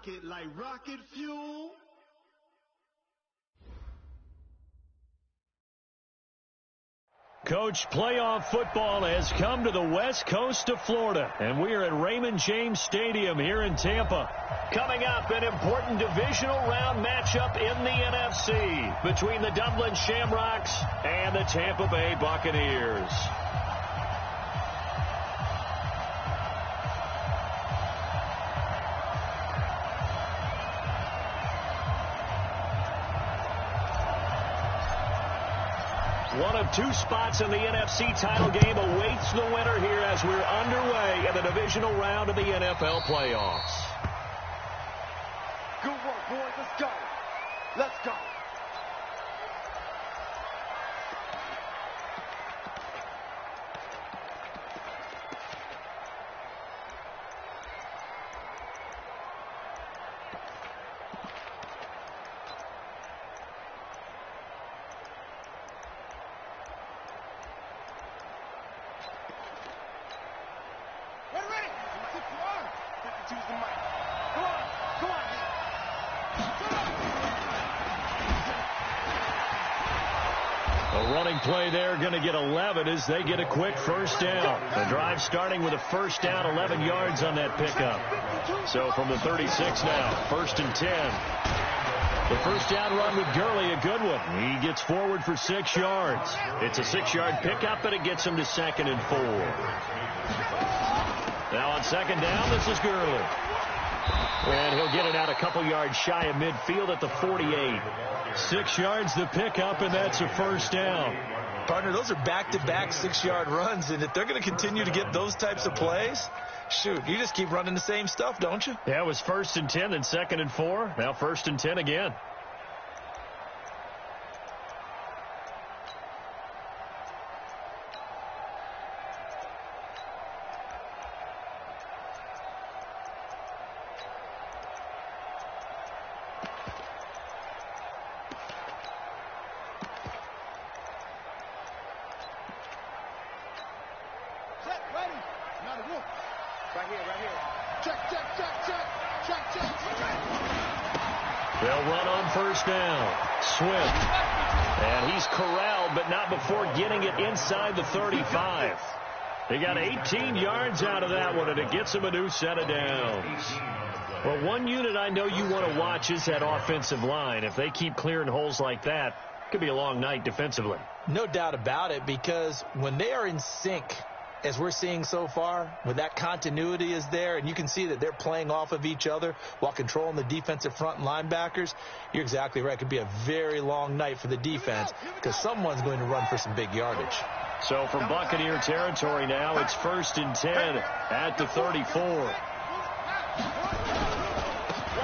it like rocket fuel. Coach, playoff football has come to the west coast of Florida, and we are at Raymond James Stadium here in Tampa. Coming up, an important divisional round matchup in the NFC between the Dublin Shamrocks and the Tampa Bay Buccaneers. One of two spots in the NFC title game awaits the winner here as we're underway in the divisional round of the NFL playoffs. Good work, boys. Let's go. Let's go. Play there, going to get 11 as they get a quick first down. The drive starting with a first down, 11 yards on that pickup. So from the 36 now, 1st and 10. The first down run with Gurley, a good one. He gets forward for 6 yards. It's a 6-yard pickup, but it gets him to 2nd and 4. Now on 2nd down, this is Gurley. And he'll get it out a couple yards shy of midfield at the 48. 6 yards the pickup, and that's a first down. Partner, those are back-to-back 6-yard runs, and if they're going to continue to get those types of plays, shoot, you just keep running the same stuff, don't you? Yeah, it was 1st and 10, then 2nd and 4. Now 1st and 10 again. They'll run on first down. Swift. And he's corralled, but not before getting it inside the 35. He got 18 yards out of that one, and it gets him a new set of downs. Well, one unit I know you want to watch is that offensive line. If they keep clearing holes like that, it could be a long night defensively. No doubt about it, because when they are in sync, as we're seeing so far, when that continuity is there, and you can see that they're playing off of each other while controlling the defensive front and linebackers, you're exactly right. It could be a very long night for the defense because someone's going to run for some big yardage. So from Buccaneer territory now, it's 1st and 10 at the 34.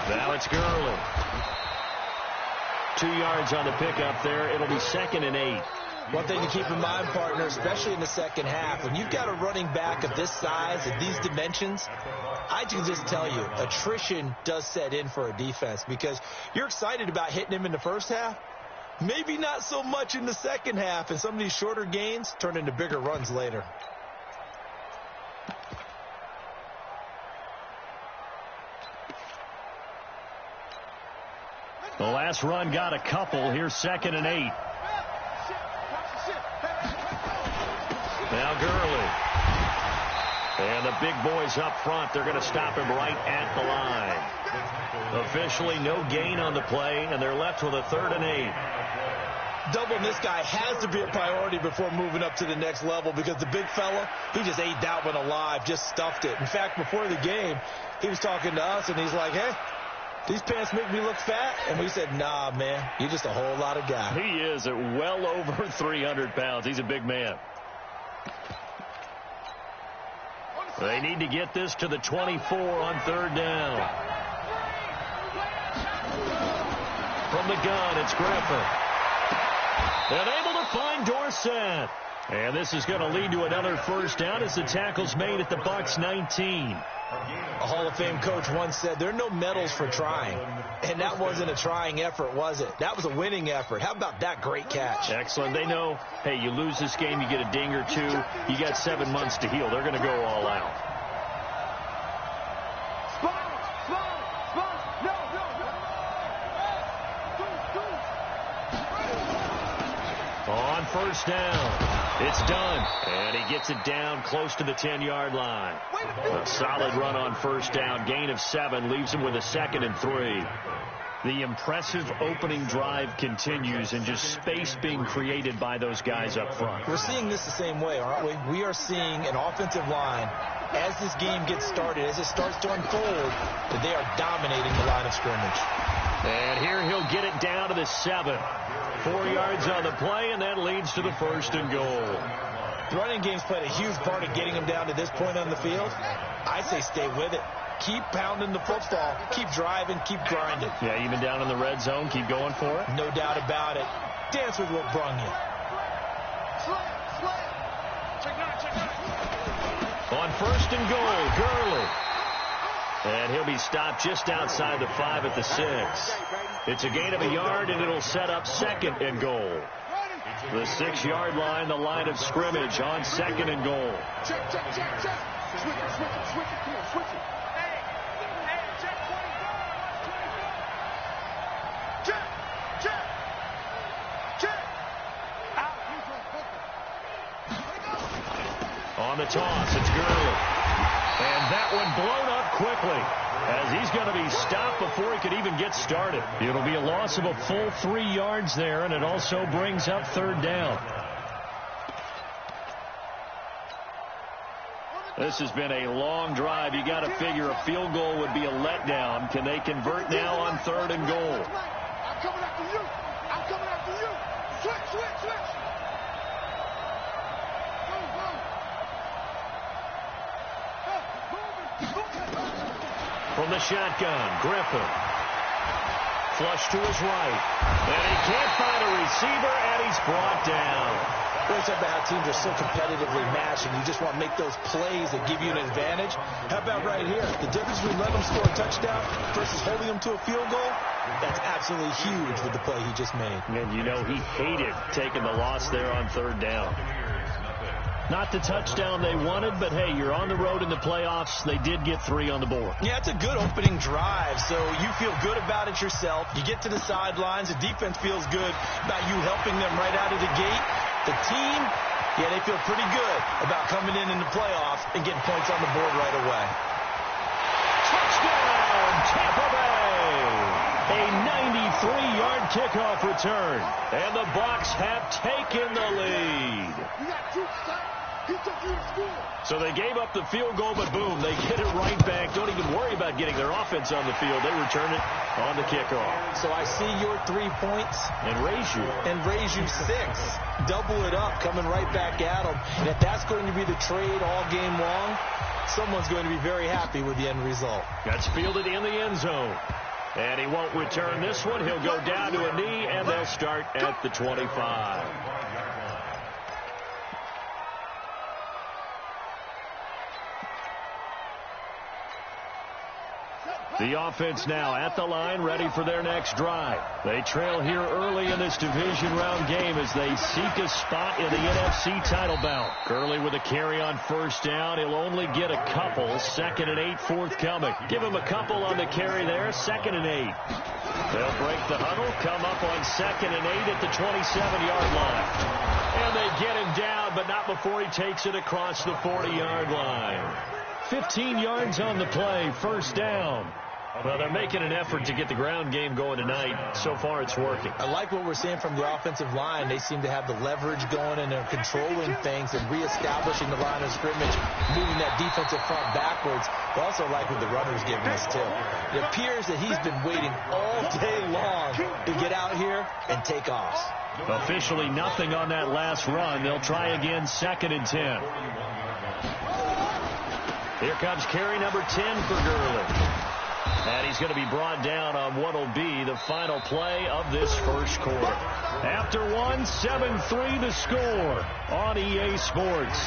Now it's Gurley. 2 yards on the pickup there. It'll be 2nd and 8. One thing to keep in mind, partner, especially in the second half, when you've got a running back of this size, of these dimensions, I can just tell you, attrition does set in for a defense because you're excited about hitting him in the first half. Maybe not so much in the second half, and some of these shorter gains turn into bigger runs later. The last run got a couple. Here's 2nd and 8. Now Gurley. And the big boys up front, they're going to stop him right at the line. Officially no gain on the play, and they're left with a 3rd and 8. Doubling this guy has to be a priority before moving up to the next level because the big fella, he just ate that one alive, just stuffed it. In fact, before the game, he was talking to us, and he's like, hey, these pants make me look fat. And we said, nah, man, you're just a whole lot of guy. He is at well over 300 pounds. He's a big man. They need to get this to the 24 on 3rd down. From the gun, it's Griffin. And able to find Dorsett. And this is going to lead to another first down as the tackle's made at the Bucs 19. A Hall of Fame coach once said, there are no medals for trying. And that wasn't a trying effort, was it? That was a winning effort. How about that great catch? Excellent. They know, hey, you lose this game, you get a ding or two. You got 7 months to heal. They're going to go all out. first down. It's done. And he gets it down close to the 10-yard line. A solid run on first down. Gain of 7 leaves him with a 2nd and 3. The impressive opening drive continues, and just space being created by those guys up front. We're seeing this the same way, aren't we? We are seeing an offensive line, as this game gets started, as it starts to unfold, that they are dominating the line of scrimmage. And here he'll get it down to the 7. 4 yards on the play, and that leads to the 1st and goal. The running game's played a huge part of getting him down to this point on the field. I say stay with it. Keep pounding the football. Keep driving. Keep grinding. Yeah, even down in the red zone, keep going for it. No doubt about it. Dance with what brung you. On 1st and goal, Gurley. And he'll be stopped just outside the 5 at the 6. It's a gain of a yard, and it'll set up 2nd and goal. The 6-yard line, the line of scrimmage on 2nd and goal. Check. Switch it. Come on, switch it. On the toss, it's Gurley. And that one blown up quickly, as he's going to be stopped before he could even get started. It'll be a loss of a full 3 yards there, and it also brings up 3rd down. This has been a long drive. You got to figure a field goal would be a letdown. Can they convert now on 3rd and goal? I'm coming after you. Switch. From the shotgun, Griffin. Flush to his right. And he can't find a receiver, and he's brought down. Those type of how teams are so competitively matched, and you just want to make those plays that give you an advantage. How about right here? The difference between letting them score a touchdown versus holding them to a field goal, that's absolutely huge with the play he just made. And you know he hated taking the loss there on 3rd down. Not the touchdown they wanted, but hey, you're on the road in the playoffs. They did get 3 on the board. Yeah, it's a good opening drive, so you feel good about it yourself. You get to the sidelines. The defense feels good about you helping them right out of the gate. The team, yeah, they feel pretty good about coming in the playoffs and getting points on the board right away. Touchdown, Tampa Bay! A 93-yard kickoff return, and the Bucs have taken the lead. You got juice, son. He took you to school. So they gave up the field goal, but boom, they get it right back. Don't even worry about getting their offense on the field. They return it on the kickoff. So I see your 3 points. And raise you 6. Double it up, coming right back at them. And if that's going to be the trade all game long, someone's going to be very happy with the end result. That's fielded in the end zone. And he won't return this one. He'll go down to a knee, and they'll start at the 25. The offense now at the line, ready for their next drive. They trail here early in this division round game as they seek a spot in the NFC title bout. Gurley with a carry on 1st down. He'll only get a couple. 2nd and 8 forthcoming. Give him a couple on the carry there. 2nd and 8. They'll break the huddle, come up on 2nd and 8 at the 27-yard line. And they get him down, but not before he takes it across the 40-yard line. 15 yards on the play, 1st down. Well, they're making an effort to get the ground game going tonight. So far, it's working. I like what we're seeing from the offensive line. They seem to have the leverage going, and they're controlling things and reestablishing the line of scrimmage, moving that defensive front backwards. I also like what the runner's giving us, too. It appears that he's been waiting all day long to get out here and take off. Officially nothing on that last run. They'll try again, 2nd and 10. Here comes carry number 10 for Gurley. And he's going to be brought down on what will be the final play of this first quarter. After 7-3 the score on EA Sports.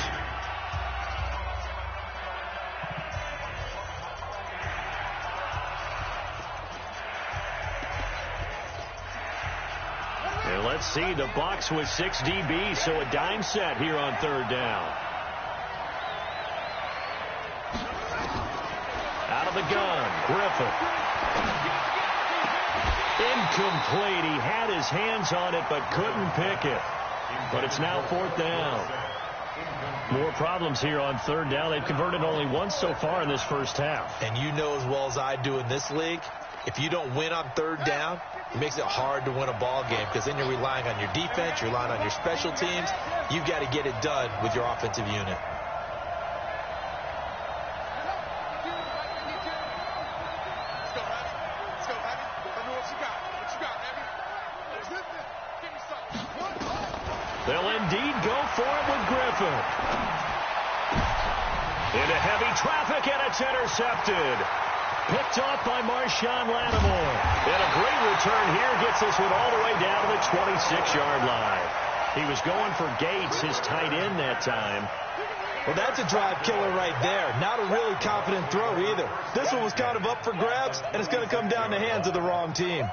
And let's see, the Bucs with 6 DBs, so a dime set here on 3rd down. Out of the gun, Griffin. Incomplete. He had his hands on it, but couldn't pick it. But it's now 4th down. More problems here on 3rd down. They've converted only once so far in this first half. And you know as well as I do in this league, if you don't win on 3rd down, it makes it hard to win a ball game because then you're relying on your defense, you're relying on your special teams. You've got to get it done with your offensive unit. They'll indeed go for it with Griffin. Into heavy traffic, and it's intercepted. Picked off by Marshawn Lattimore. And a great return here gets this one all the way down to the 26-yard line. He was going for Gates, his tight end that time. Well, that's a drive killer right there. Not a really confident throw either. This one was kind of up for grabs, and it's going to come down the hands of the wrong team.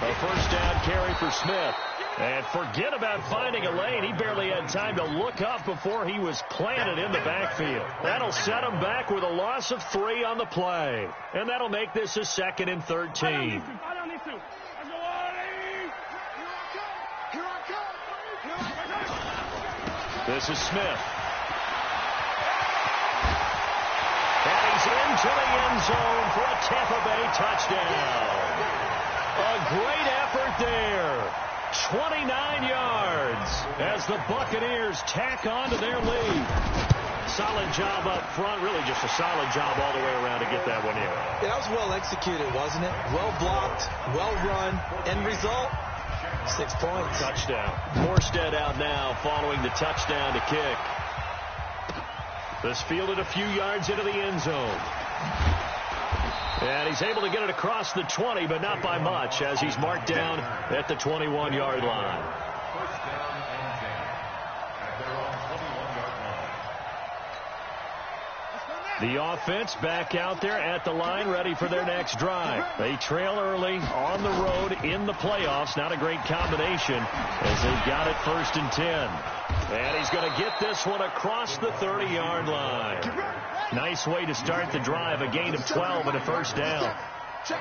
A first down carry for Smith. And forget about finding a lane. He barely had time to look up before he was planted in the backfield. That'll set him back with a loss of 3 on the play. And that'll make this a 2nd and 13. This is Smith. And he's into the end zone for a Tampa Bay touchdown. A great effort there. 29 yards as the Buccaneers tack on to their lead. Solid job up front. Really just a solid job all the way around to get that one in. Yeah, that was well executed, wasn't it? Well blocked, well run. End result, 6 points. Touchdown. Morstead out now following the touchdown to kick. This fielded a few yards into the end zone. And he's able to get it across the 20, but not by much, as he's marked down at the 21-yard line. The offense back out there at the line, ready for their next drive. They trail early on the road in the playoffs. Not a great combination as they've got it 1st and 10. And he's going to get this one across the 30-yard line. Nice way to start the drive, a gain of 12 and a first down.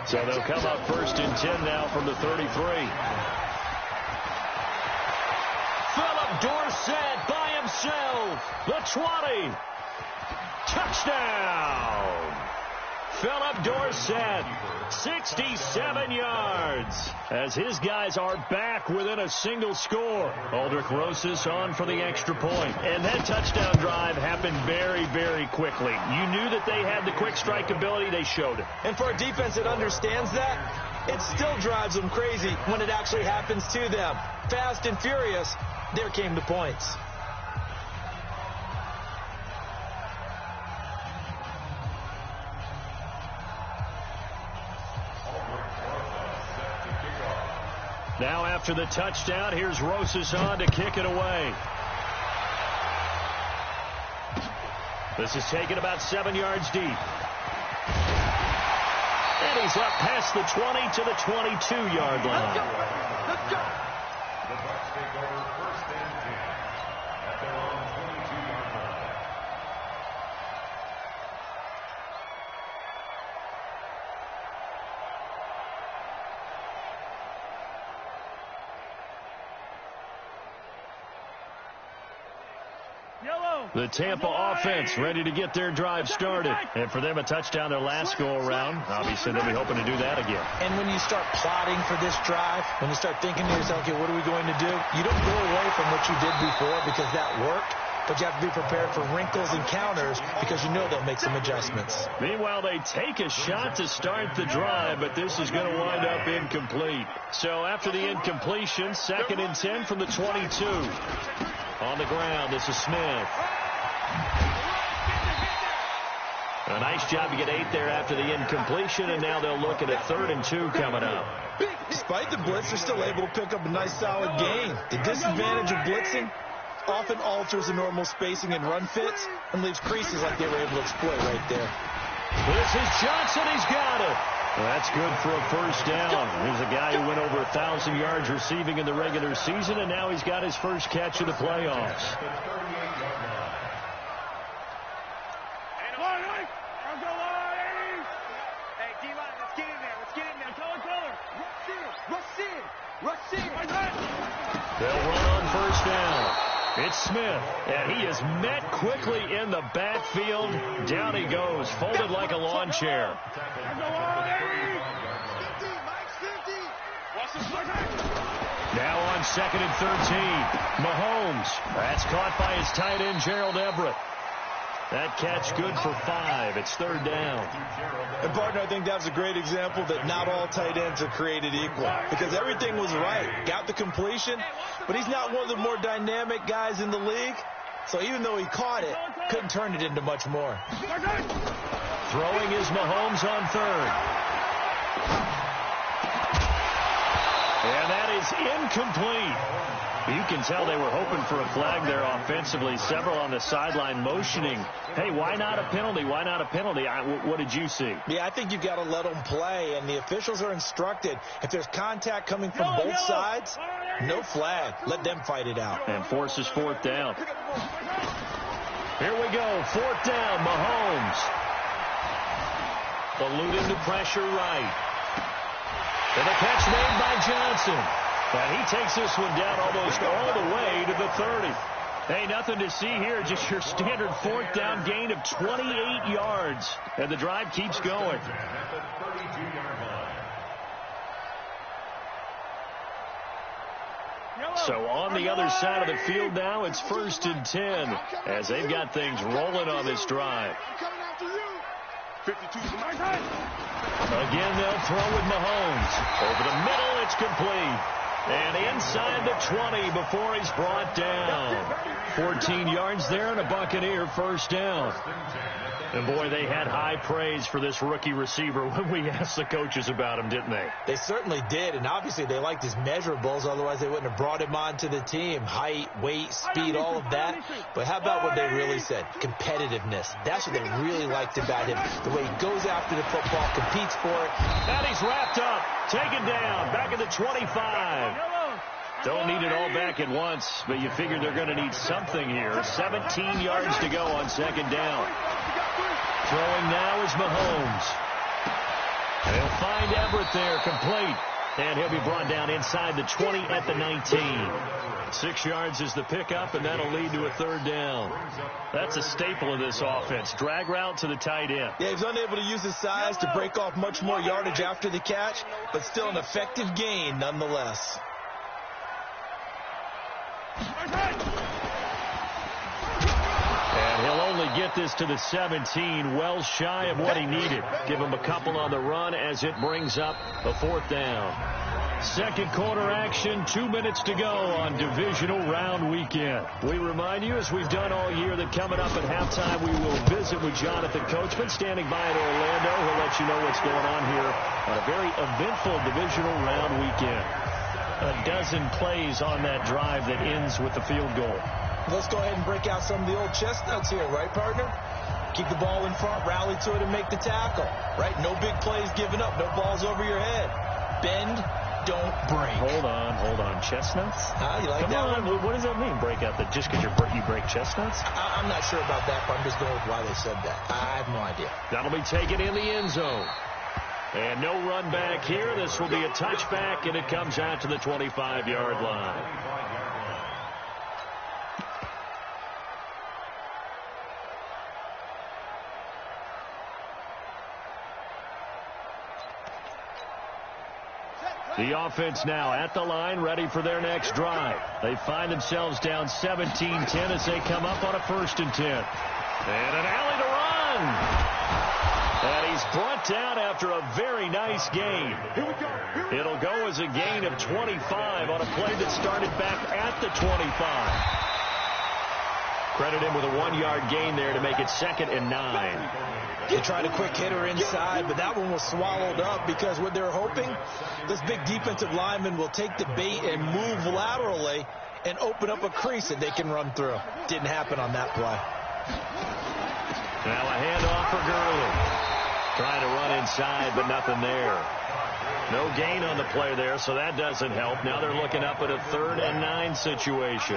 So they'll come up 1st and 10 now from the 33. Philip Dorsett by himself. The 20. Touchdown. Philip Dorsett, 67 yards, as his guys are back within a single score. Aldrich Rosas on for the extra point. And that touchdown drive happened very, very quickly. You knew that they had the quick strike ability. They showed it. And for a defense that understands that, it still drives them crazy when it actually happens to them. Fast and furious, there came the points. Now after the touchdown, here's Rosas on to kick it away. This is taken about 7 yards deep. And he's up past the 20 to the 22-yard line. Let's go. The Bucs take over 1st and 10 at their own 22-yard line. The Tampa offense ready to get their drive started. And for them, a touchdown their last go-around. Obviously, they'll be hoping to do that again. And when you start plotting for this drive, when you start thinking to yourself, okay, what are we going to do? You don't go away from what you did before because that worked. But you have to be prepared for wrinkles and counters because you know they'll make some adjustments. Meanwhile, they take a shot to start the drive, but this is going to wind up incomplete. So after the incompletion, 2nd and 10 from the 22. On the ground, this is Smith. A nice job to get 8 there after the incompletion, and now they'll look at a 3rd and 2 coming up. Despite the blitz, they're still able to pick up a nice solid gain. The disadvantage of blitzing often alters the normal spacing and run fits and leaves creases like they were able to exploit right there. This is Johnson. He's got it. Well, that's good for a first down. Here's a guy who went over 1,000 yards receiving in the regular season, and now he's got his first catch of the playoffs. They'll run on first down. It's Smith, and he is met quickly in the backfield. Down he goes, folded like a lawn chair. Now on 2nd and 13. Mahomes. That's caught by his tight end, Gerald Everett. That catch good for 5. It's 3rd down. And, partner, I think that's a great example that not all tight ends are created equal, because everything was right. Got the completion, but he's not one of the more dynamic guys in the league. So even though he caught it, couldn't turn it into much more. Throwing is Mahomes on 3rd. And that is incomplete. You can tell they were hoping for a flag there offensively. Several on the sideline motioning, hey, why not a penalty? Why not a penalty? What did you see? Yeah, I think you've got to let them play, and the officials are instructed. If there's contact coming from both sides, no flag. Let them fight it out. And forces 4th down. Here we go, 4th down, Mahomes. Eluding the pressure right. And the catch made by Johnson. And he takes this one down almost all the way to the 30. Hey, nothing to see here. Just your standard 4th down gain of 28 yards. And the drive keeps going. So on the other side of the field now, it's 1st and 10 as they've got things rolling on this drive. Again, they'll throw with Mahomes. Over the middle, it's complete. And inside the 20 before he's brought down. 14 yards there and a Buccaneer first down. And, boy, they had high praise for this rookie receiver when we asked the coaches about him, didn't they? They certainly did, and obviously they liked his measurables. Otherwise, they wouldn't have brought him onto the team. Height, weight, speed, all of that. But how about what they really said? Competitiveness. That's what they really liked about him. The way he goes after the football, competes for it. And he's wrapped up, taken down, back at the 25. Don't need it all back at once, but you figure they're going to need something here. 17 yards to go on 2nd down. Throwing now is Mahomes. They'll find Everett there, complete. And he'll be brought down inside the 20 at the 19. 6 yards is the pickup, and that'll lead to a 3rd down. That's a staple of this offense. Drag route to the tight end. Yeah, he's unable to use his size to break off much more yardage after the catch, but still an effective gain nonetheless. And he'll only get this to the 17, well shy of what he needed. Give him a couple on the run as it brings up a 4th down. 2nd quarter action, 2 minutes to go on divisional round weekend. We remind you, as we've done all year, that coming up at halftime, we will visit with Jonathan Coachman standing by in Orlando. He'll let you know what's going on here on a very eventful divisional round weekend. A dozen plays on that drive that ends with the field goal. Let's go ahead and break out some of the old chestnuts here, right, partner? Keep the ball in front, rally to it, and make the tackle, right? No big plays given up, no balls over your head. Bend, don't break. Hold on. Chestnuts? You like that one? What does that mean, break out? That just because you break chestnuts? I'm not sure about that, but I'm just going with why they said that. I have no idea. That'll be taken in the end zone. And no run back here. This will be a touchback, and it comes out to the 25-yard line. The offense now at the line, ready for their next drive. They find themselves down 17-10 as they come up on a 1st and 10. And an alley to run. And he's brought down after a very nice gain. It'll go as a gain of 25 on a play that started back at the 25. Credit him with a 1-yard gain there to make it 2nd and 9. They tried a quick hitter inside, but that one was swallowed up because what they're hoping, this big defensive lineman will take the bait and move laterally and open up a crease that they can run through. Didn't happen on that play. Now a handoff for Gurley. Trying to run inside, but nothing there. No gain on the play there, so that doesn't help. Now they're looking up at a 3rd and 9 situation.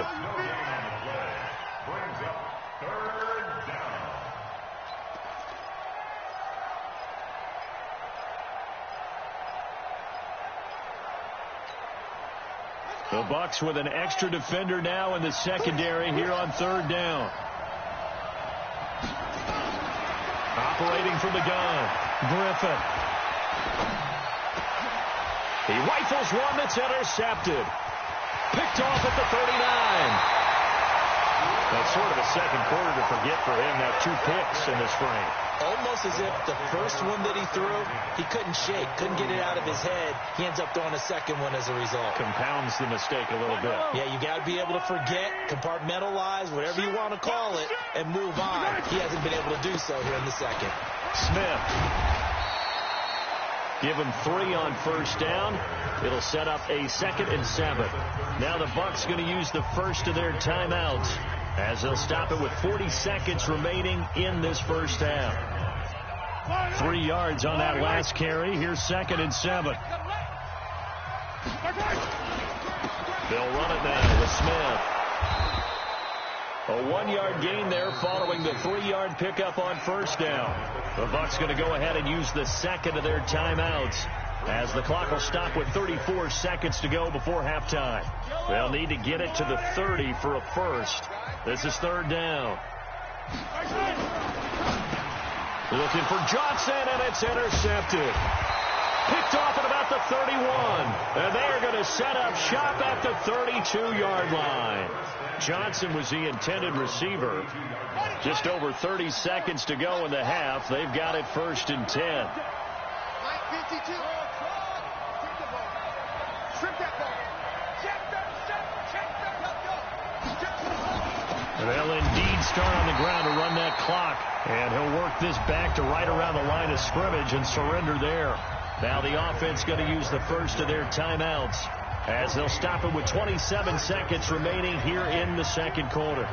The Bucs with an extra defender now in the secondary here on 3rd down. Operating from the gun, Griffin. He rifles one that's intercepted. Picked off at the 39. That's sort of a second quarter to forget for him. Now 2 picks in this frame. Almost as if the first one that he threw, he couldn't shake, couldn't get it out of his head. He ends up throwing a second one as a result. Compounds the mistake a little bit. Yeah, you got to be able to forget, compartmentalize, whatever you want to call it, and move on. He hasn't been able to do so here in the second. Smith. Give him 3 on 1st down. It'll set up a 2nd and 7. Now the Bucs going to use the first of their timeouts as they'll stop it with 40 seconds remaining in this first half. 3 yards on that last carry. Here's 2nd and 7. They'll run it now with Smith. A 1-yard gain there following the 3-yard pickup on 1st down. The Bucs going to go ahead and use the second of their timeouts as the clock will stop with 34 seconds to go before halftime. They'll need to get it to the 30 for a first. This is 3rd down. Looking for Johnson, and it's intercepted. Picked off at about the 31. And they're going to set up shop at the 32-yard line. Johnson was the intended receiver. Just over 30 seconds to go in the half. They've got it 1st and 10. They'll indeed start on the ground to run that clock. And he'll work this back to right around the line of scrimmage and surrender there. Now the offense going to use the first of their timeouts as they'll stop it with 27 seconds remaining here in the second quarter.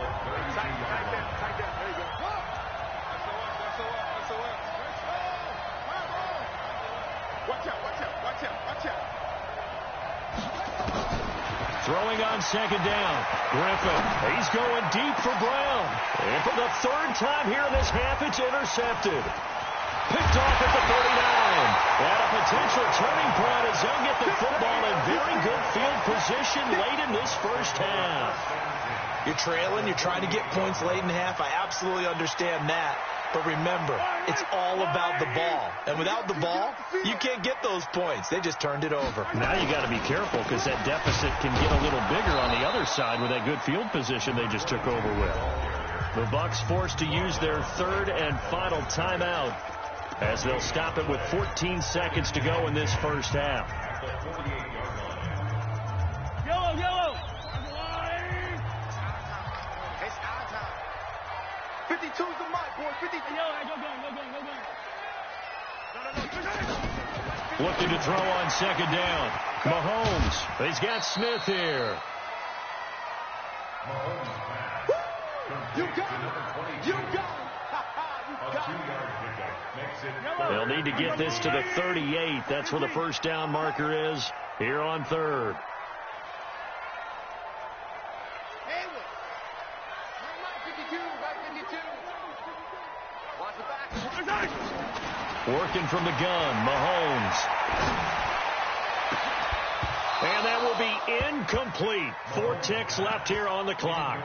Throwing on 2nd down. Griffin. He's going deep for Brown. And for the 3rd time here in this half, it's intercepted. Picked off at the 39. And a potential turning point as they'll get the football in very good field position late in this first half. You're trailing. You're trying to get points late in the half. I absolutely understand that. But remember, it's all about the ball. And without the ball, you can't get those points. They just turned it over. Now you got to be careful because that deficit can get a little bigger on the other side with that good field position they just took over with. The Bucs forced to use their 3rd and final timeout as they'll stop it with 14 seconds to go in this first half. Yellow, yellow. 52's the mic, boy. 50. Yellow, go. Looking to throw on 2nd down. Mahomes. He's got Smith here. You got it. You got it. They'll need to get this to the 38. That's where the first down marker is here on 3rd. Working from the gun, Mahomes. And that will be incomplete. 4 ticks left here on the clock.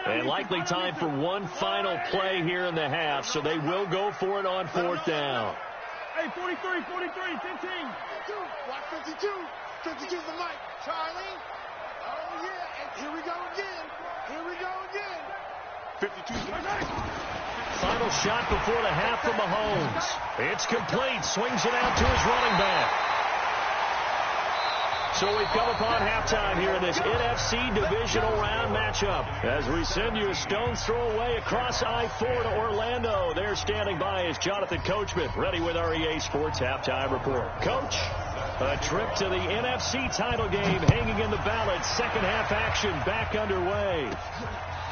And likely time for one final play here in the half, so they will go for it on 4th down. Hey, 43, 15. Watch 52. 52's the mic. Charlie. Oh, yeah. And here we go again. 52's the mic. Final shot before the half for Mahomes. It's complete. Swings it out to his running back. So we've come upon halftime here in this NFC divisional round matchup as we send you a stone's throw away across I-4 to Orlando. There standing by is Jonathan Coachman, ready with our EA Sports Halftime Report. Coach? A trip to the NFC title game hanging in the balance. Second half action back underway.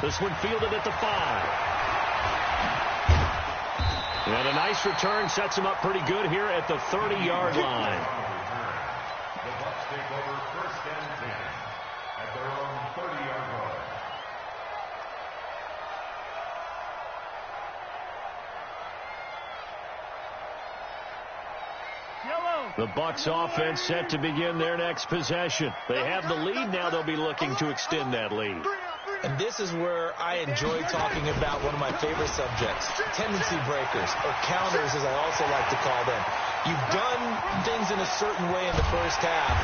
This one fielded at the 5. And a nice return sets him up pretty good here at the 30-yard line. The Bucs take over first and 10 at their own 30-yard line. The Bucs offense set to begin their next possession. They have the lead. Now they'll be looking to extend that lead. And this is where I enjoy talking about one of my favorite subjects, tendency breakers, or counters as I also like to call them. You've done things in a certain way in the first half,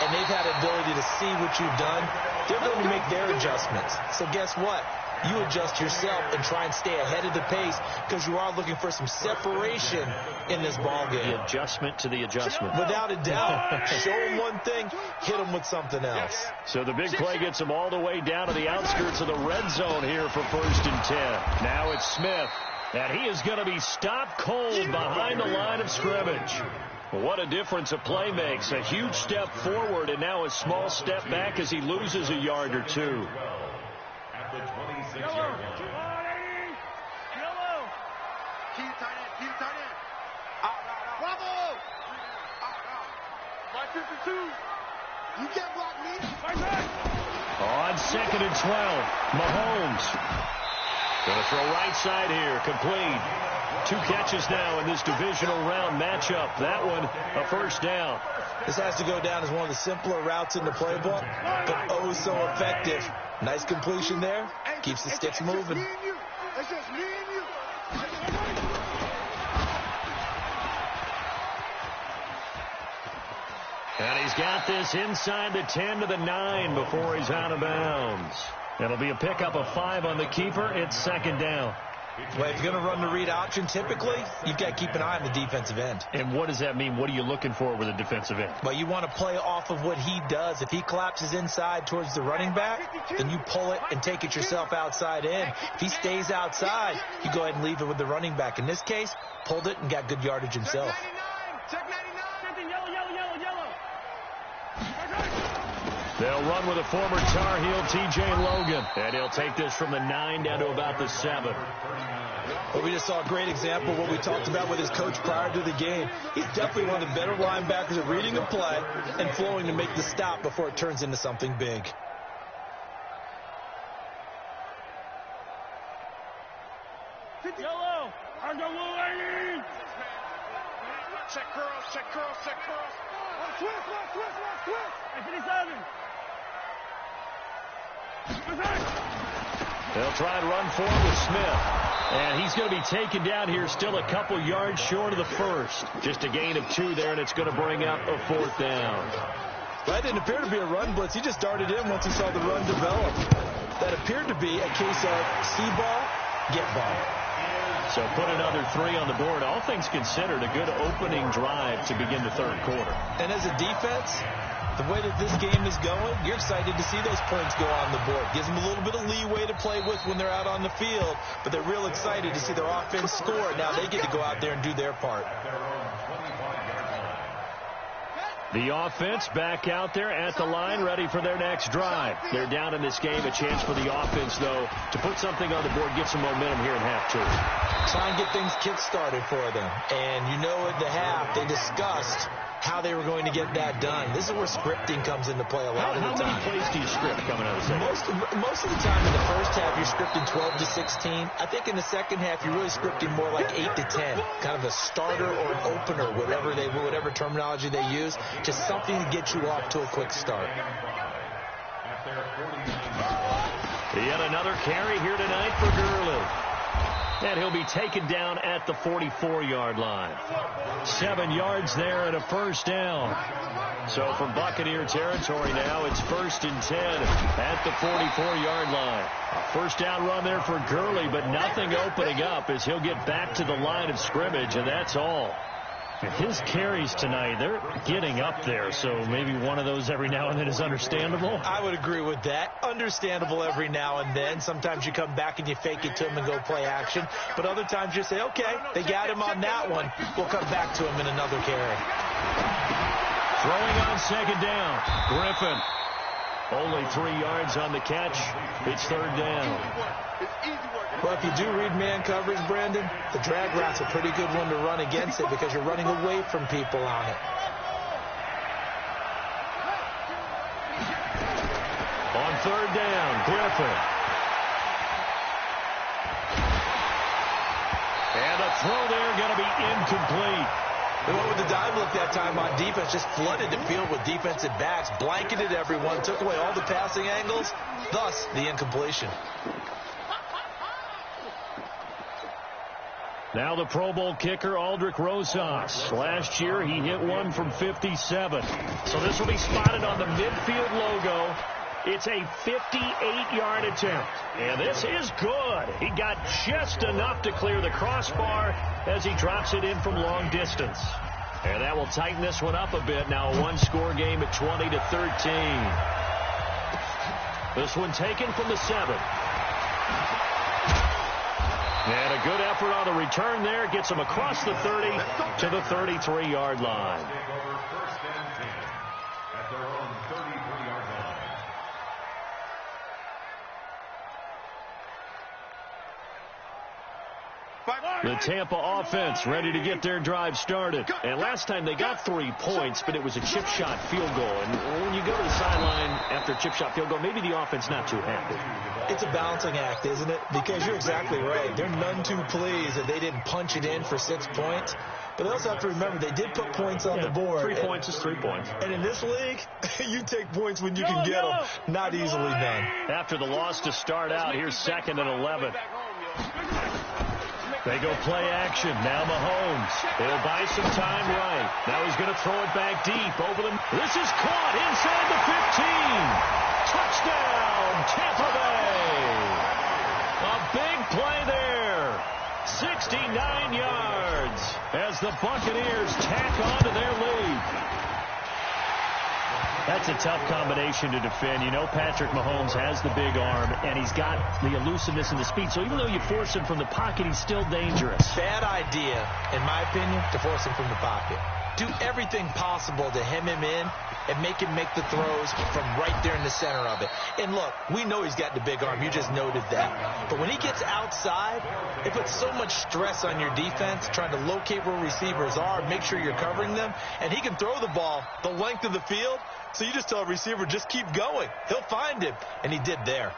and they've had the ability to see what you've done. They're going to make their adjustments. So guess what? You adjust yourself and try and stay ahead of the pace because you are looking for some separation in this ball game. The adjustment to the adjustment. Without a doubt. Show them one thing, hit them with something else. So the big play gets them all the way down to the outskirts of the red zone here for first and 10. Now it's Smith, and he is going to be stopped cold behind the line of scrimmage. What a difference a play makes. A huge step forward and now a small step back as he loses a yard or two. At the 26-yard line. Keep tight end. Keep tight end. Out. Bravo! Out. 52. You can't block me. On second and 12, Mahomes. Going to throw right side here, complete. 2 catches now in this divisional round matchup. That one, a first down. This has to go down as one of the simpler routes in the playbook, but oh so effective. Nice completion there. Keeps the sticks moving. It's just me and you. And he's got this inside the 10 to the 9 before he's out of bounds. It'll be a pickup of 5 on the keeper. It's second down. Well, if you're going to run the read option, typically, you've got to keep an eye on the defensive end. And what does that mean? What are you looking for with a defensive end? Well, you want to play off of what he does. If he collapses inside towards the running back, then you pull it and take it yourself outside in. If he stays outside, you go ahead and leave it with the running back. In this case, pulled it and got good yardage himself. Check 99. Yellow. They'll run with a former Tar Heel, T.J. Logan. And he'll take this from the 9 down to about the 7. Well, we just saw a great example of what we talked about with his coach prior to the game. He's definitely one of the better linebackers at reading a play and flowing to make the stop before it turns into something big. Yellow. Check curls. Twist. 57. They'll try and run forward with Smith. And he's going to be taken down here still a couple yards short of the first. Just a gain of 2 there, and it's going to bring up a 4th down. Well, that didn't appear to be a run blitz. He just darted in once he saw the run develop. That appeared to be a case of see ball, get ball. So put another 3 on the board. All things considered, a good opening drive to begin the third quarter. And as a defense, the way that this game is going, you're excited to see those points go on the board. Gives them a little bit of leeway to play with when they're out on the field, but they're real excited to see their offense score. Now they get to go out there and do their part. The offense back out there at the line, ready for their next drive. They're down in this game. A chance for the offense, though, to put something on the board, get some momentum here in half 2. Try and get things kick-started for them. And you know at the half, they discussed how they were going to get that done. This is where scripting comes into play a lot of the time. How many plays do you script coming out of the second? Most of the time in the first half, you're scripting 12 to 16. I think in the second half, you're really scripting more like 8 to 10. Kind of a starter or an opener, whatever terminology they use, just something to get you off to a quick start. Yet another carry here tonight for Gurley. And he'll be taken down at the 44-yard line. 7 yards there and a first down. So from Buccaneer territory now, it's first and 10 at the 44-yard line. A first down run there for Gurley, but nothing opening up as he'll get back to the line of scrimmage, and that's all. His carries tonight, they're getting up there, so maybe one of those every now and then is understandable. I would agree with that. Understandable every now and then. Sometimes you come back and you fake it to him and go play action. But other times you say, okay, they got him on that one. We'll come back to him in another carry. Throwing on second down. Griffin. Only 3 yards on the catch. It's third down. Well, if you do read man coverage, Brandon, the drag route's a pretty good one to run against it because you're running away from people on it. On third down, Griffin. And the throw there going to be incomplete. They went with the dime look that time on defense, just flooded the field with defensive backs, blanketed everyone, took away all the passing angles, thus the incompletion. Now the Pro Bowl kicker, Aldrich Rosas. Last year, he hit one from 57. So this will be spotted on the midfield logo. It's a 58-yard attempt. And this is good. He got just enough to clear the crossbar as he drops it in from long distance. And that will tighten this one up a bit. Now a one-score game at 20-13. This one taken from the 7. And a good effort on the return there. Gets him across the 30 to the 33-yard line. First and 10 at their own 33-yard line. The Tampa offense ready to get their drive started. And last time they got 3 points, but it was a chip shot field goal. And when you go to the sideline after a chip shot field goal, maybe the offense not too happy. It's a balancing act, isn't it? Because you're exactly right. They're none too pleased that they didn't punch it in for 6 points. But they also have to remember they did put points on the board. 3 points is 3 points. And in this league, you take points when you can get them. Not easily done. After the loss to start out, here's 2nd and 11. They go play action. Now Mahomes. He'll buy some time right. Now he's going to throw it back deep over them. This is caught inside the 15. Touchdown, Tampa Bay. A big play there. 69 yards as the Buccaneers tack on to their lead. That's a tough combination to defend. You know Patrick Mahomes has the big arm, and he's got the elusiveness and the speed. So even though you force him from the pocket, he's still dangerous. Bad idea, in my opinion, to force him from the pocket. Do everything possible to hem him in and make him make the throws from right there in the center of it. And look, we know he's got the big arm. You just noted that. But when he gets outside, it puts so much stress on your defense trying to locate where receivers are, make sure you're covering them, and he can throw the ball the length of the field. So you just tell a receiver, just keep going. He'll find him. And he did there.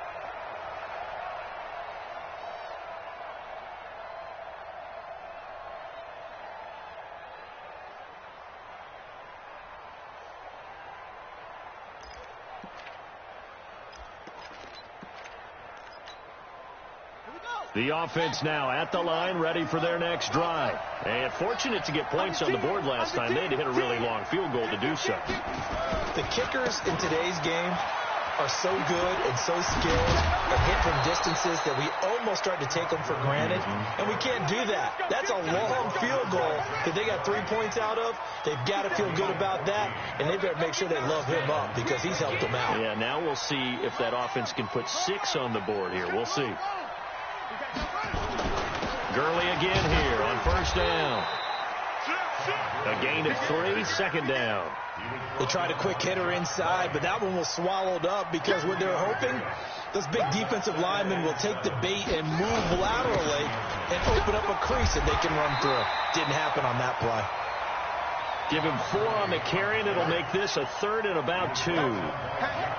The offense now at the line, ready for their next drive. And fortunate to get points on the board last time. They had to hit a really long field goal to do so. The kickers in today's game are so good and so skilled and hit from distances that we almost start to take them for granted. And we can't do that. That's a long field goal that they got 3 points out of. They've got to feel good about that, and they better make sure they love him up because he's helped them out. Yeah, now we'll see if that offense can put 6 on the board here. We'll see. Gurley again here on first down. A gain of 3, second down. They tried a quick hitter inside, but that one was swallowed up because what they're hoping, those big defensive linemen will take the bait and move laterally and open up a crease that they can run through. Didn't happen on that play. Give him 4 on the carry, and it'll make this a 3rd and about 2.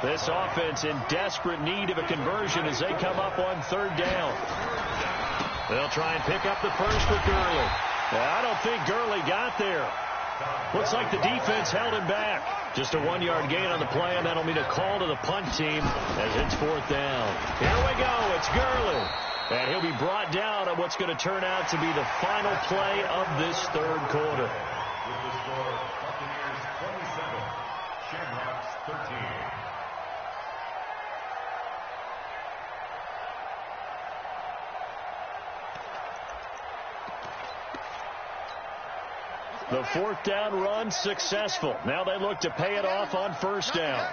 This offense in desperate need of a conversion as they come up on 3rd down. They'll try and pick up the first with Gurley. I don't think Gurley got there. Looks like the defense held him back. Just a 1-yard gain on the play, and that'll mean a call to the punt team as it's 4th down. Here we go. It's Gurley. And he'll be brought down on what's going to turn out to be the final play of this 3rd quarter. With the score, Buccaneers 27, Shamrocks 13. The 4th down run successful. Now they look to pay it off on first down.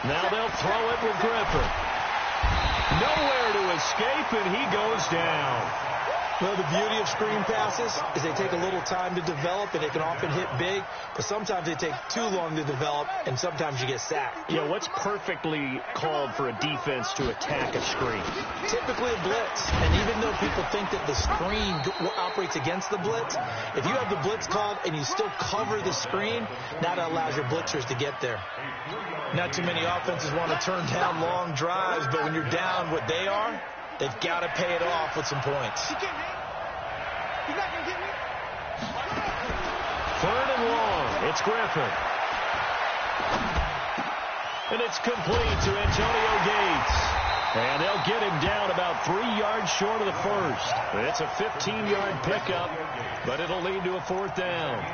Now they'll throw it with Griffin. Nowhere to escape, and he goes down. Well, the beauty of screen passes is they take a little time to develop, and they can often hit big, but sometimes they take too long to develop, and sometimes you get sacked. Yeah, what's perfectly called for a defense to attack a screen? Typically a blitz, and even though people think that the screen operates against the blitz, if you have the blitz called and you still cover the screen, that allows your blitzers to get there. Not too many offenses want to turn down long drives, but when you're down what they are, they've got to pay it off with some points. You're not going to get me. Third and long. It's Griffin. And it's complete to Antonio Gates. And they'll get him down about 3 yards short of the first. It's a 15-yard pickup, but it'll lead to a fourth down.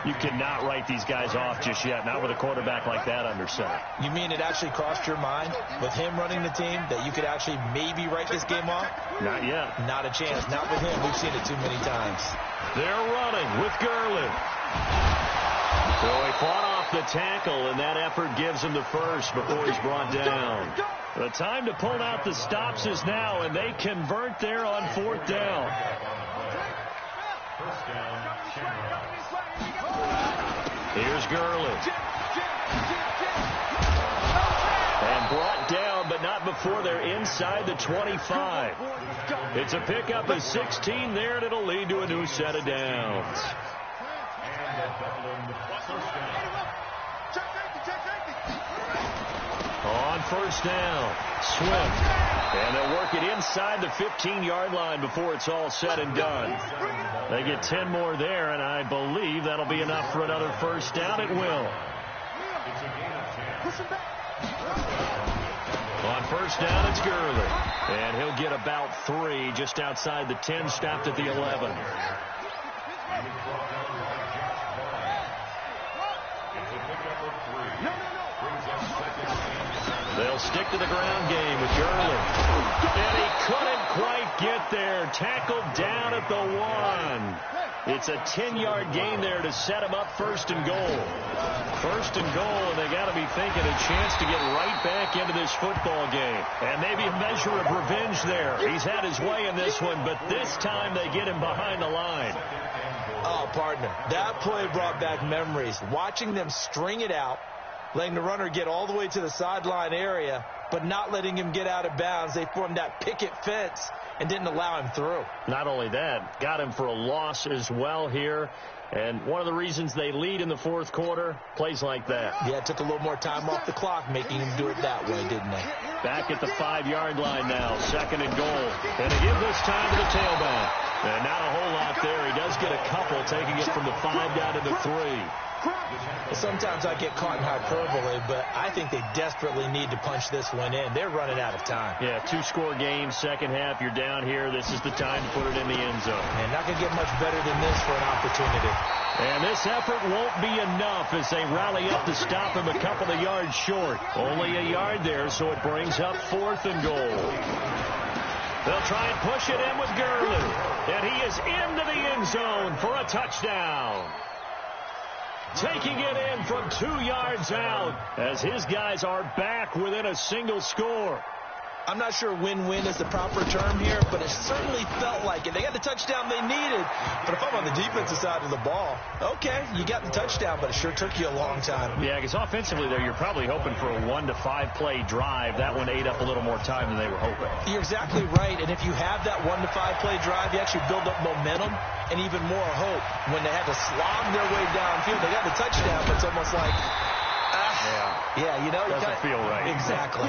You cannot write these guys off just yet, not with a quarterback like that under center. You mean it actually crossed your mind with him running the team that you could actually maybe write this game off? Not yet. Not a chance. Not with him. We've seen it too many times. They're running with Gurley. So he fought off the tackle, and that effort gives him the first before he's brought down. The time to pull out the stops is now, and they convert there on fourth down. First down, Here's Gurley. And brought down, but not before they're inside the 25. It's a pickup of 16 there, and it'll lead to a new set of downs. On first down, Swift. And they'll work it inside the 15-yard line before it's all said and done. They get 10 more there, and I believe that'll be enough for another first down. It will. On first down, it's Gurley. And he'll get about 3 just outside the 10, stopped at the 11. They'll stick to the ground game with Gurley. And he couldn't quite get there. Tackled down at the 1. It's a 10-yard gain there to set him up first and goal. First and goal, and they got to be thinking a chance to get right back into this football game. And maybe a measure of revenge there. He's had his way in this one, but this time they get him behind the line. Oh, partner, that play brought back memories. Watching them string it out, letting the runner get all the way to the sideline area, but not letting him get out of bounds. They formed that picket fence and didn't allow him through. Not only that, got him for a loss as well here. And one of the reasons they lead in the fourth quarter, plays like that. Yeah, it took a little more time off the clock, making him do it that way, didn't they? Back at the 5-yard line now, second and goal. And they give this time to the tailback. And not a whole lot there. He does get a couple, taking it from the 5 down to the 3. Sometimes I get caught in hyperbole, but I think they desperately need to punch this one in. They're running out of time. Yeah, 2-score game, second half. You're down here. This is the time to put it in the end zone. And not going to get much better than this for an opportunity. And this effort won't be enough as they rally up to stop him a couple of yards short. Only a yard there, so it brings up fourth and goal. They'll try and push it in with Gurley. And he is into the end zone for a touchdown. Taking it in from 2 yards out as his guys are back within a single score. I'm not sure win-win is the proper term here, but it certainly felt like it. They got the touchdown they needed, but if I'm on the defensive side of the ball, okay, you got the touchdown, but it sure took you a long time. Yeah, because offensively, though, you're probably hoping for a 1 to 5 play drive. That one ate up a little more time than they were hoping. You're exactly right, and if you have that 1 to 5 play drive, you actually build up momentum and even more hope. When they had to slog their way downfield, they got the touchdown, but it's almost like, yeah, you know, doesn't feel right. Exactly.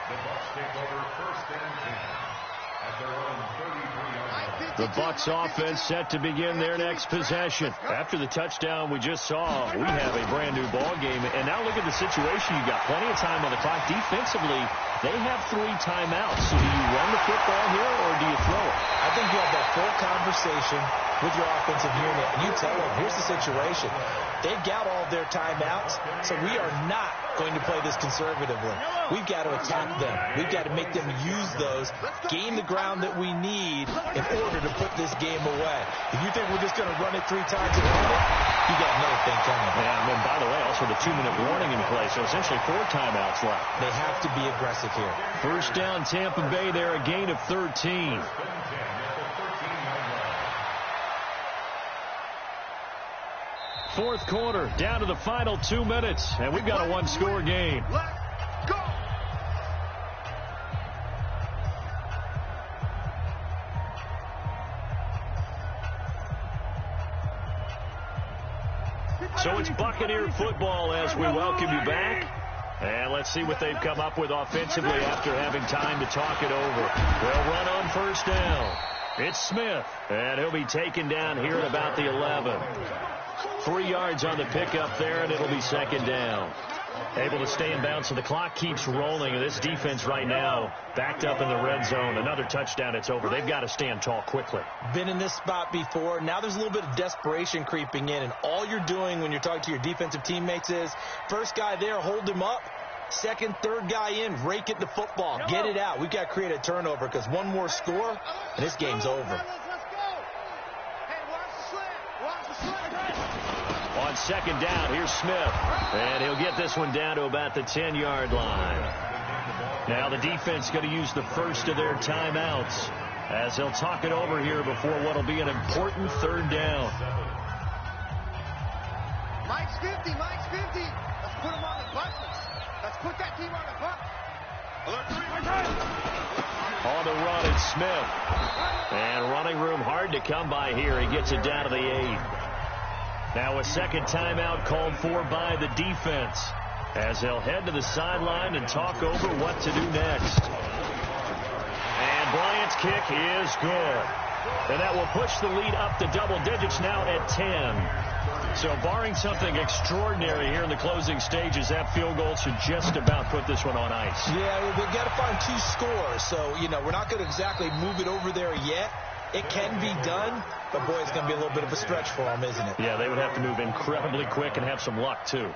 The Bucs take over first and 10 at their own 33-yard line. The Bucs offense set to begin their next possession. After the touchdown we just saw, we have a brand new ball game. And now look at the situation. You got plenty of time on the clock. Defensively, they have 3 timeouts. So do you run the football here or do you throw it? I think you have that full conversation with your offensive unit, and you tell them, here's the situation. They've got all their timeouts, so we are not going to play this conservatively. We've got to attack them. We've got to make them use those, gain the ground that we need in order to put this game away. If you think we're just going to run it 3 times and win it, you got another thing coming. Yeah, and then, by the way, also the 2-minute warning in play, so essentially 4 timeouts left. They have to be aggressive here. First down, Tampa Bay there, a gain of 13. Fourth quarter, down to the final 2 minutes, and we've got a one-score game. Let's go! So it's Buccaneer football as we welcome you back. And let's see what they've come up with offensively after having time to talk it over. They'll run on first down. It's Smith, and he'll be taken down here at about the 11. 3 yards on the pickup there, and it'll be second down. Able to stay in bounds, so the clock keeps rolling. And this defense right now backed up in the red zone. Another touchdown, it's over. They've got to stand tall quickly. Been in this spot before. Now there's a little bit of desperation creeping in, and all you're doing when you're talking to your defensive teammates is first guy there, hold him up. Second, third guy in, rake at the football. Get it out. We've got to create a turnover because one more score, and this game's over. On second down, here's Smith. And he'll get this one down to about the 10-yard line. Now the defense going to use the first of their timeouts as they'll talk it over here before what will be an important third down. Mike's 50, Mike's 50. Let's put him on the button. Let's put that team on the button. Alert 3. On the run, it's Smith. And running room hard to come by here. He gets it down to the 8. Now a second timeout called for by the defense as they'll head to the sideline and talk over what to do next. And Bryant's kick is good. And that will push the lead up to double digits now at 10. So barring something extraordinary here in the closing stages, that field goal should just about put this one on ice. Yeah, we've got to find 2 scores. So, we're not going to exactly move it over there yet. It can be done, but, boy, it's going to be a little bit of a stretch for them, isn't it? Yeah, they would have to move incredibly quick and have some luck, too.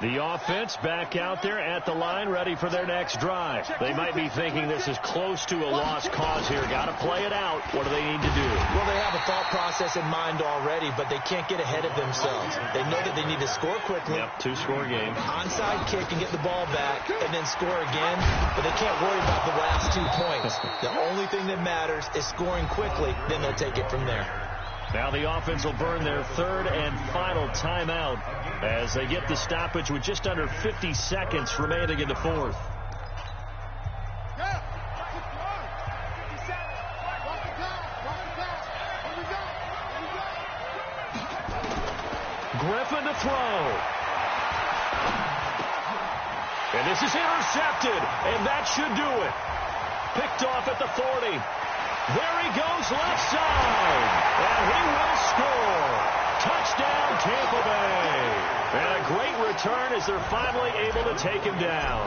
The offense back out there at the line, ready for their next drive. They might be thinking this is close to a lost cause here. Got to play it out. What do they need to do? Well, they have a thought process in mind already, but they can't get ahead of themselves. They know that they need to score quickly. Yep, 2-score game. Onside kick and get the ball back and then score again, but they can't worry about the last 2 points. The only thing that matters is scoring quickly, then they'll take it from there. Now the offense will burn their third and final timeout as they get the stoppage with just under 50 seconds remaining in the fourth. Griffin to throw. And this is intercepted, and that should do it. Picked off at the 40. There he goes left side, and he will score. Touchdown, Tampa Bay. And a great return as they're finally able to take him down.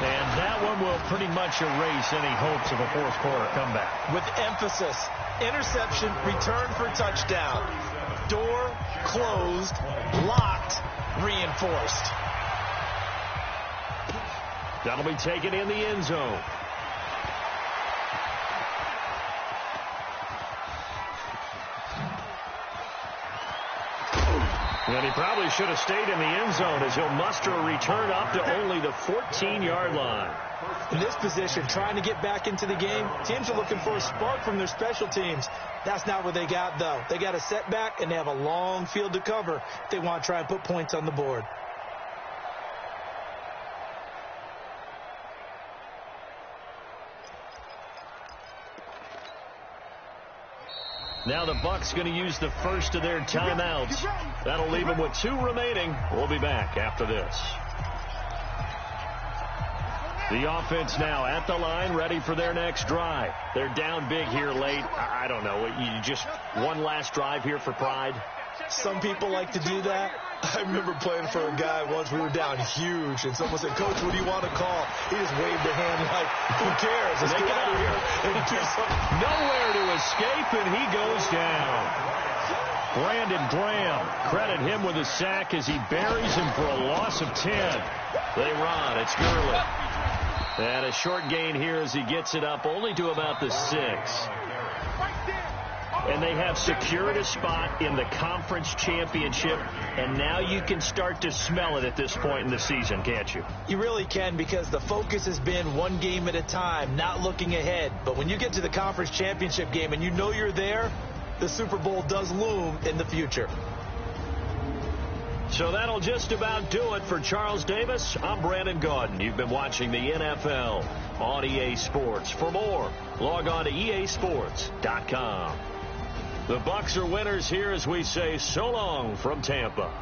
And that one will pretty much erase any hopes of a fourth quarter comeback. With emphasis, interception, return for touchdown. Door closed, locked, reinforced. That'll be taken in the end zone. And he probably should have stayed in the end zone as he'll muster a return up to only the 14-yard line. In this position, trying to get back into the game, teams are looking for a spark from their special teams. That's not what they got, though. They got a setback, and they have a long field to cover if they want to try and put points on the board. Now the Bucs going to use the first of their timeouts. That'll leave them with 2 remaining. We'll be back after this. The offense now at the line, ready for their next drive. They're down big here late. I don't know. You just one last drive here for pride? Some people like to do that. I remember playing for a guy once. We were down huge, and someone said, "Coach, what do you want to call?" He just waved a hand like, "Who cares? Let's get out of here and do something." Nowhere to escape, and he goes down. Brandon Graham, credit him with a sack as he buries him for a loss of 10. They run. It's Gurley. And a short gain here as he gets it up only to about the 6. And they have secured a spot in the conference championship, and now you can start to smell it at this point in the season, can't you? You really can, because the focus has been one game at a time, not looking ahead. But when you get to the conference championship game and you know you're there, the Super Bowl does loom in the future. So that'll just about do it for Charles Davis. I'm Brandon Gaudin. You've been watching the NFL on EA Sports. For more, log on to easports.com. The Bucs are winners here as we say so long from Tampa.